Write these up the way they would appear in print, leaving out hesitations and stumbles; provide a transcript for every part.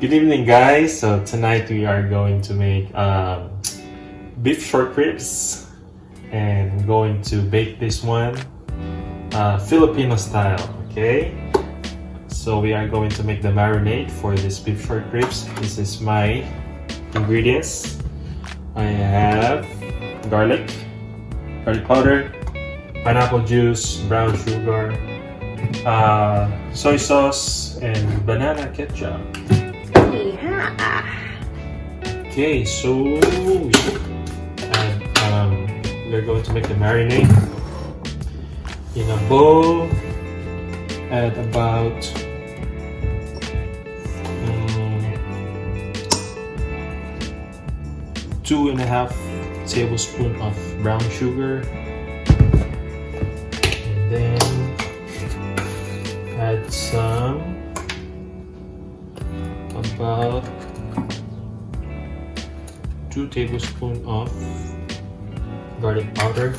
Good evening, guys. So tonight we are going to make beef short ribs, and I'm going to bake this one Filipino style. Okay. So we are going to make the marinade for this beef short ribs. This is my ingredients. I have garlic powder, pineapple juice, brown sugar, soy sauce, and banana ketchup. Yeah. Okay, so we're going to make the marinade in a bowl. Add about 2.5 tablespoons of brown sugar, and then add some about 2 tablespoons of garlic powder.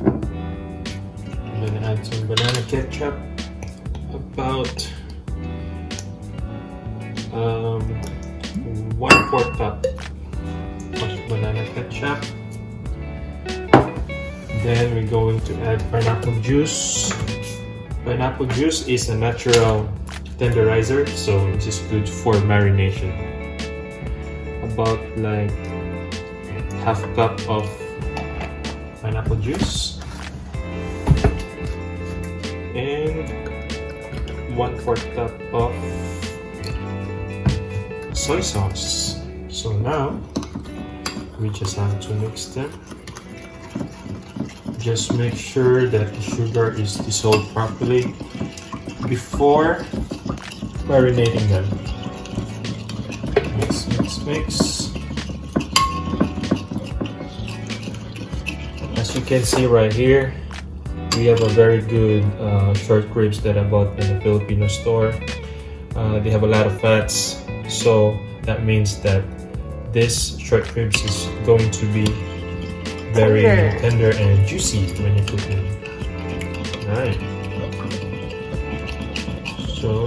I'm gonna add some banana ketchup, about 1/4 cup of banana ketchup. Then we're going to add pineapple juice. Pineapple juice is a natural tenderizer, so it's just good for marination. About like half cup of pineapple juice and 1/4 cup of soy sauce. So now we just have to mix them. Just make sure that the sugar is dissolved properly before marinating them. Mix, mix, mix. As you can see right here, we have a very good short ribs that I bought in the Filipino store. They have a lot of fats, so that means that this short ribs is going to be very tender and juicy when you cook them. Alright. So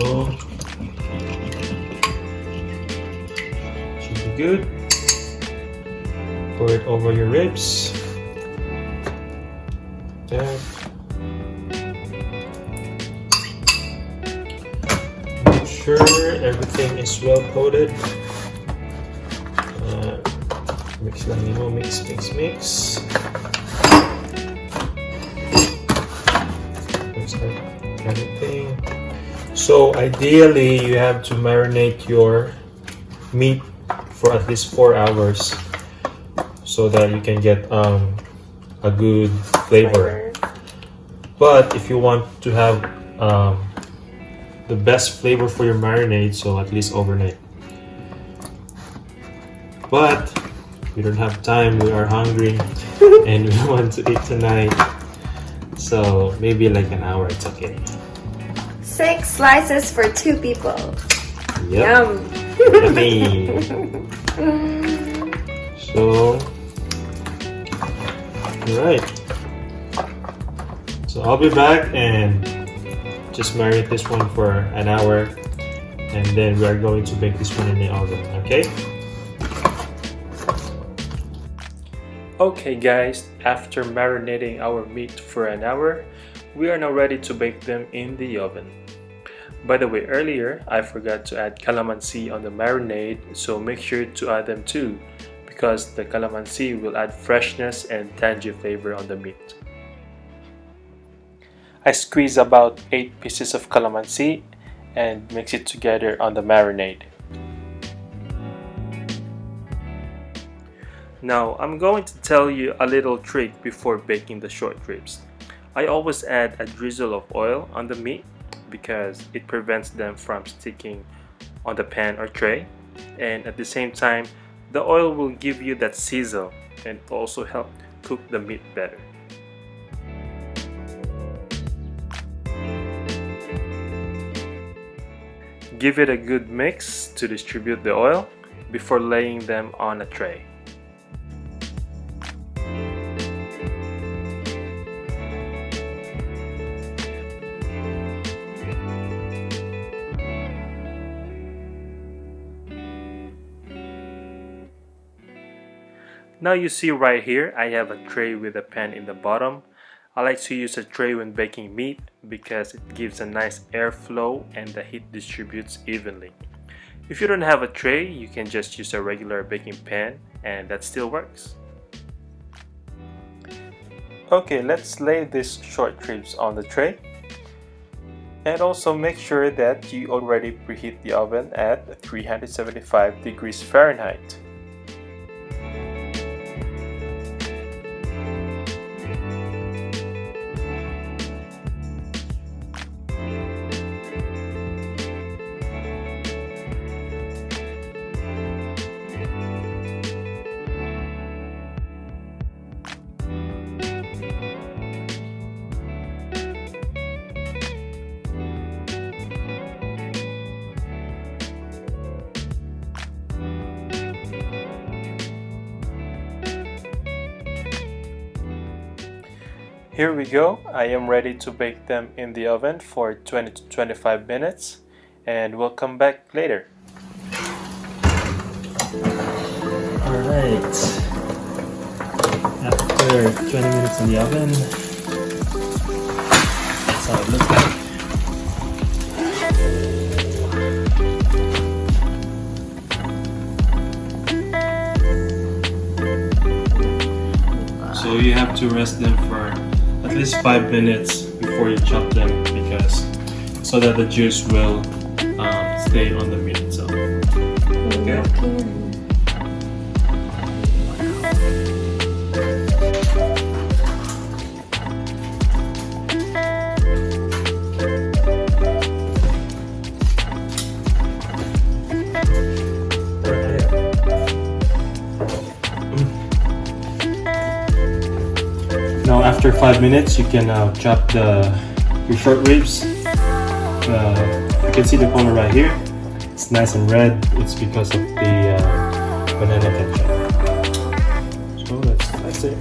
should be good. Pour it over your ribs. Then make sure everything is well coated. Mix lang nyo, mix. Mix everything. So ideally, you have to marinate your meat for at least 4 hours so that you can get a good flavor. But if you want to have the best flavor for your marinade, so at least overnight. But we don't have time, we are hungry and we want to eat tonight, so maybe like an hour, it's okay. 6 slices for 2 people. Yep. Yum. Yummy. So alright, so I'll be back and just marinate this one for an hour, and then we are going to bake this one in the oven. Okay. Okay guys, after marinating our meat for an hour, we are now ready to bake them in the oven. By the way, earlier I forgot to add calamansi on the marinade, so make sure to add them too, because the calamansi will add freshness and tangy flavor on the meat. I squeeze about 8 pieces of calamansi and mix it together on the marinade. Now, I'm going to tell you a little trick before baking the short ribs. I always add a drizzle of oil on the meat because it prevents them from sticking on the pan or tray, and at the same time, the oil will give you that sizzle and also help cook the meat better. Give it a good mix to distribute the oil before laying them on a tray. Now you see right here, I have a tray with a pan in the bottom. I like to use a tray when baking meat because it gives a nice airflow and the heat distributes evenly. If you don't have a tray, you can just use a regular baking pan and that still works. Okay, let's lay these short ribs on the tray. And also make sure that you already preheat the oven at 375 degrees Fahrenheit. Here we go. I am ready to bake them in the oven for 20 to 25 minutes and we'll come back later. Alright, after 20 minutes in the oven, that's how it looks like. So you have to rest them for at least 5 minutes before you chop them because so that the juice will stay on the meat itself. Okay. Now after 5 minutes, you can chop your short ribs. You can see the color right here. It's nice and red. It's because of the banana ketchup. So that's it.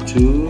To